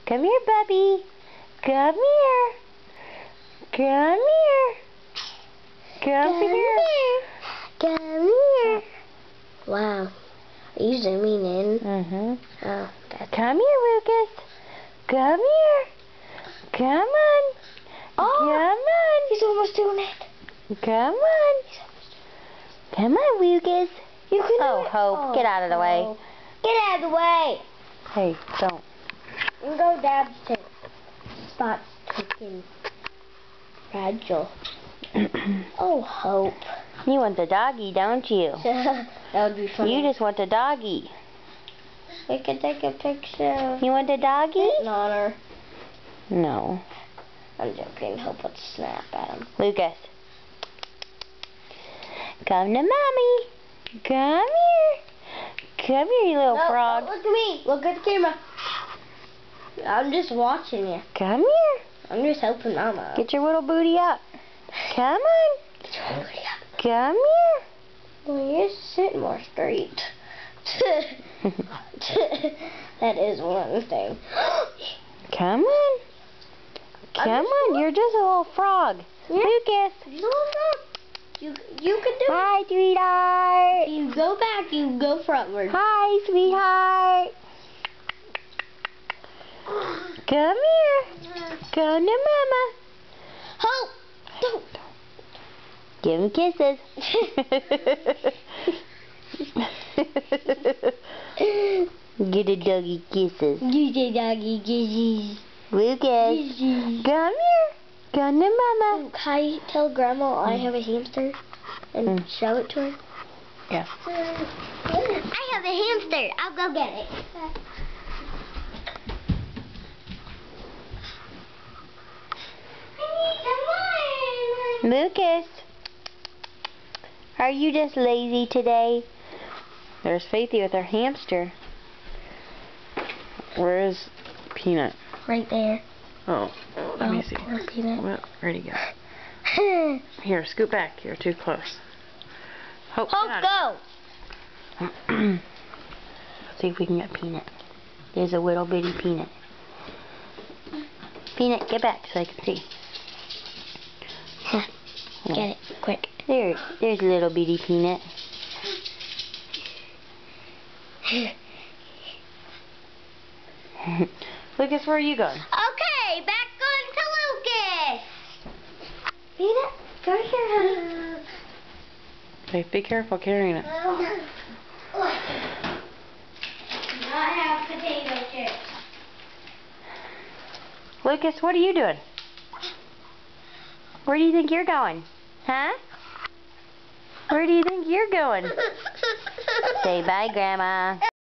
Come here, Bubby. Come here. Come here. Come here. Come here. Wow. Are you zooming in? Mm-hmm. Oh, that's... Come here, Lucas. Come here. Come on. Oh, Come on. he's almost doing it. Come on. Come on, Lucas. You can Oh, do it. Hope, Oh, get out of the way. Hope. Get out of the way. Hey, don't. You can go Dad's too. Spot's taking fragile. Oh, Hope. You want the doggy, don't you? That would be funny. You just want the doggy. We could take a picture. You want the doggy? On her. No. I'm joking. Hope would snap at him. Lucas. Come to Mommy. Come here. Come here, you little frog. No, look at me. Look at the camera. I'm just watching you. Come here. I'm just helping Mama. Get your little booty up. Come on. Get your booty up. Come here. Well, you sit more straight. That is one thing. Come on. Come on. You're just a little frog. Yeah. Lucas. You can do it. Hi, sweetheart. You go back, you go frontward. Hi, sweetheart. Come here. Come to Mama. Hope! Don't. Give him kisses. Get a doggy kisses. You say doggy kisses. Lucas. Come here. Come to Mama. Can I tell Grandma I have a hamster and show it to her? Yeah. I have a hamster. I'll go get it. Lucas. Are you just lazy today? There's Faithy with her hamster. Where is Peanut? Right there. Oh, let me see. Poor Peanut. Well, where'd he go? Here, scoot back. You're too close. Hope, Hope, go! Let's see if we can get Peanut. There's a little bitty Peanut. Peanut, get back so I can see. Get it, quick. There's little bitty Peanut. Lucas, where are you going? Okay, back on to Lucas. Peanut, go here, honey. Okay, be careful carrying it. I have potato chips. Lucas, what are you doing? Where do you think you're going? Huh? Where do you think you're going? Say bye, Grandma.